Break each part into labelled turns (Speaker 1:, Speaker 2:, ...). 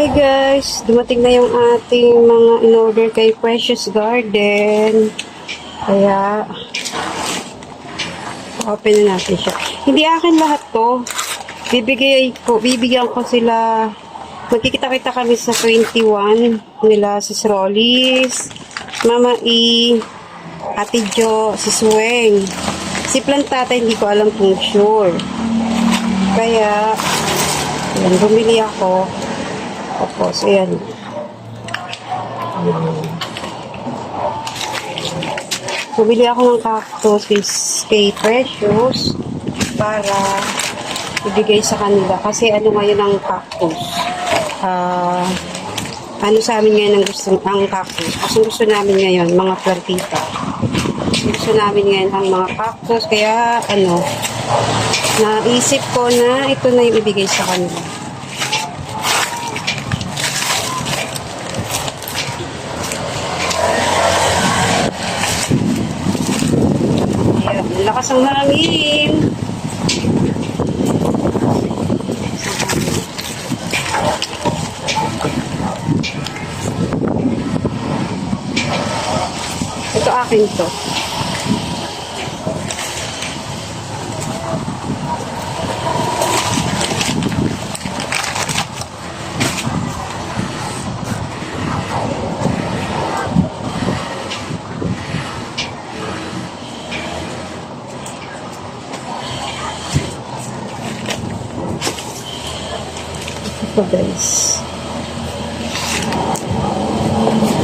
Speaker 1: Hey guys, dumating na yung ating mga in-order kay Precious Garden. Kaya, open na natin siya. Hindi akin lahat to. Bibigyan ko sila. Magkikita-kita kami sa 21 nila, si Rollis, Mama E, Ate Jo, si Sweng. Si Plantata, hindi ko alam kung sure. Kaya, yan, bumili ako. Tapos, ayan. Bumili ako ng cactus kay Precious para ibigay sa kanila. Kasi ano ngayon ang cactus? Ano sa amin ngayon ang cactus? Gusto namin ngayon, mga plantita. Gusto namin ngayon ang mga cactus. Kaya, naisip ko na ito na yung ibigay sa kanila. Ayan, lakas ang hangin. Ito akin to. Ito guys.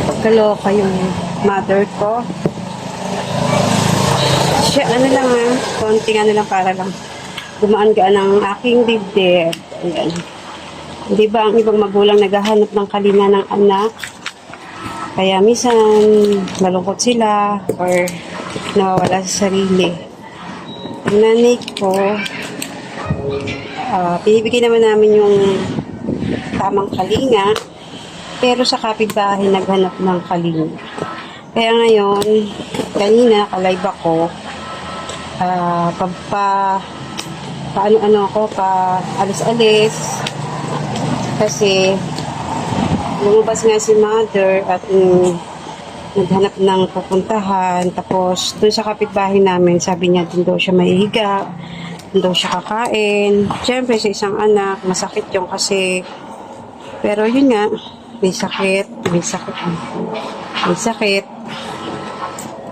Speaker 1: Pagkaloka yung mother ko. Siya, konting para lang gumaan-gaan ang aking dibdib. Ayan. Di ba ang ibang magulang naghahanap ng kalinga ng anak? Kaya minsan malungkot sila or nawawala sa sarili. Ang nanay ko, pinibigay naman namin yung tamang kalinga, pero sa kapitbahay naghanap ng kalinga. Kaya ngayon, kanina nakalive ako, alis-alis, kasi lumabas nga si mother at naghanap ng pupuntahan. Tapos dun sa kapitbahay namin, sabi niya dun daw siya mahihiga, dun daw siya kakain. Siyempre sa isang anak masakit yung kasi, pero yun nga, may sakit.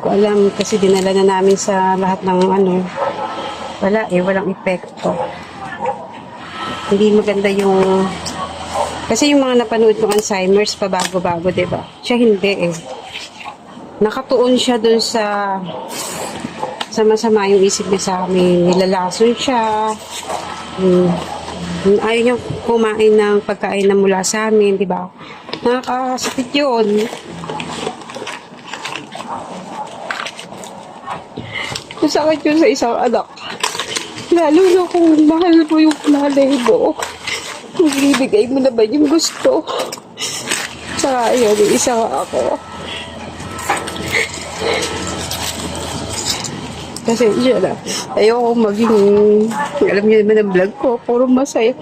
Speaker 1: Ko alam kasi dinala na namin sa lahat ng walang epekto. Hindi maganda yung, kasi yung mga napanood ng Alzheimer's pa bago-bago, diba? Siya hindi eh. Nakatuon siya dun sa masama yung isip niya sa amin. Nilalason siya. Ayaw niya kumain ng pagkain na mula sa amin, diba? Nakakasakit yun. Masakit yun sa isang anak. Lalo na kung mahal mo yung nanay mo. Kung ibigay mo naman yung gusto. Tsaka yun, isa ako. Kasi siya na, ayoko maging, alam niyo naman ang vlog ko, puro masaya.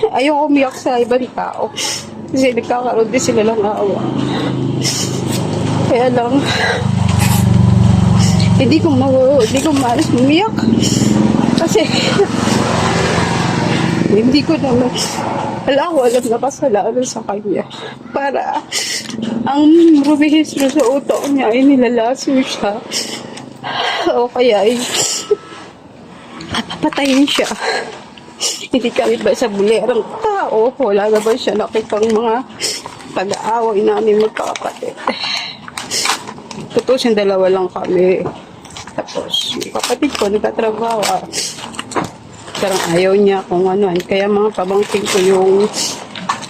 Speaker 1: Ayoko umiyak sa ibang tao. Kasi nagkakaroon din sila lang awa. Kaya lang, hindi ko maalas umiyak. Kasi, hindi ko naman, alam na kasalanan sa kanya. Para, ang rubihistro sa utak niya ay nilalaso siya. O kaya ay papatayin siya. Hindi kami ba sa bulerang tao? Wala naman siya nakitang mga pag-aaway namin magkakapatid. Totoo siyang dalawa lang kami. Tapos yung kapatid ko nagtatrabaho. Parang ayaw niya kung ano. Kaya mga pabangking ko yung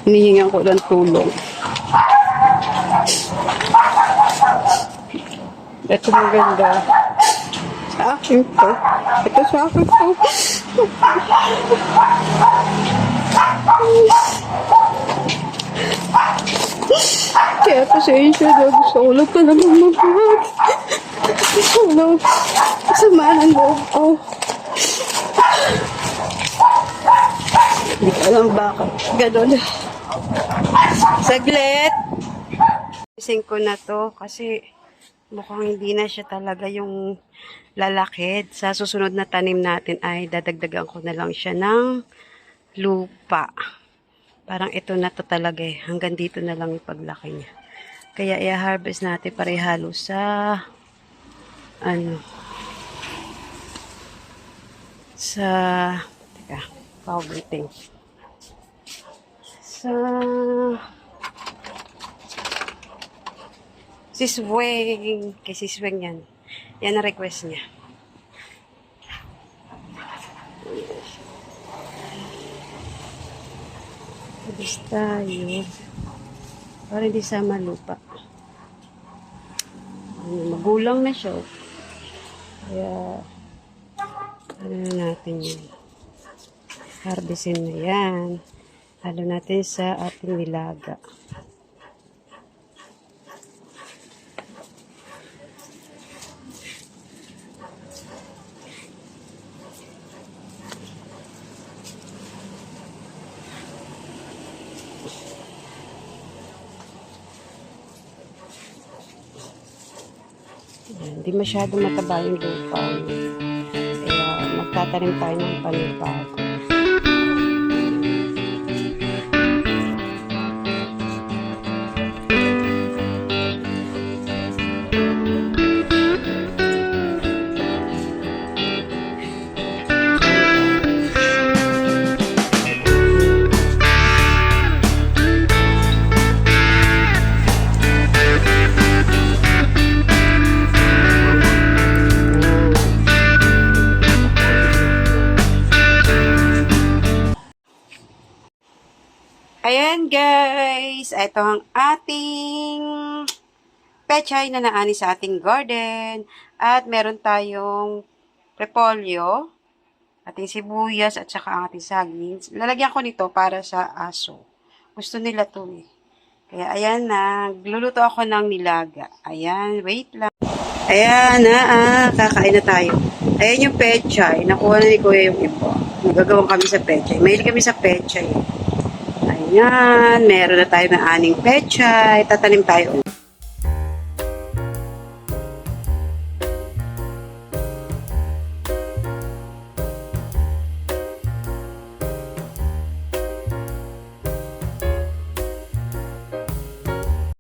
Speaker 1: hinihingan ko ng tulong. Ito maganda. Sa akin to. Ito sa akin to. Kaya pasensya na. Gusto ko lang talagang mag-vlog. Kasama ng loob ko. Hindi ko alam bakit. Ganon. Saglit! Ising ko na to kasi mukhang hindi na siya talaga yung lalakid. Sa susunod na tanim natin ay dadagdagan ko na lang siya ng lupa. Parang ito na to talaga eh. Hanggang dito na lang yung paglaki niya. Kaya i-harvest natin parehalo sa sa teka, paulitin. Sa Sisweng. Kay Sisweng yan. Yan ang request niya. Habis tayo. Para hindi sama lupa. Magulang na siya. Kaya, ano na natin yun. Harvestin na yan. Halo natin sa ating nilaga. Hindi masyado mataba yung lupa. Kaya magtatanim tayo ng panibago. Ayan guys, ito ang ating pechay na naani sa ating garden. At meron tayong repolyo, ating sibuyas at saka ang ating saging. Lalagyan ko nito para sa aso. Gusto nila to eh. Kaya ayan na, nagluluto ako ng nilaga. Ayan, wait lang. Ayan na, kakain na tayo. Ayan yung pechay, nakuha na ni Kuya yung iba. Nagagawang kami sa pechay. Mahilig kami sa pechay. Ayan, meron na tayo ng aning pechay. Tatanim tayo.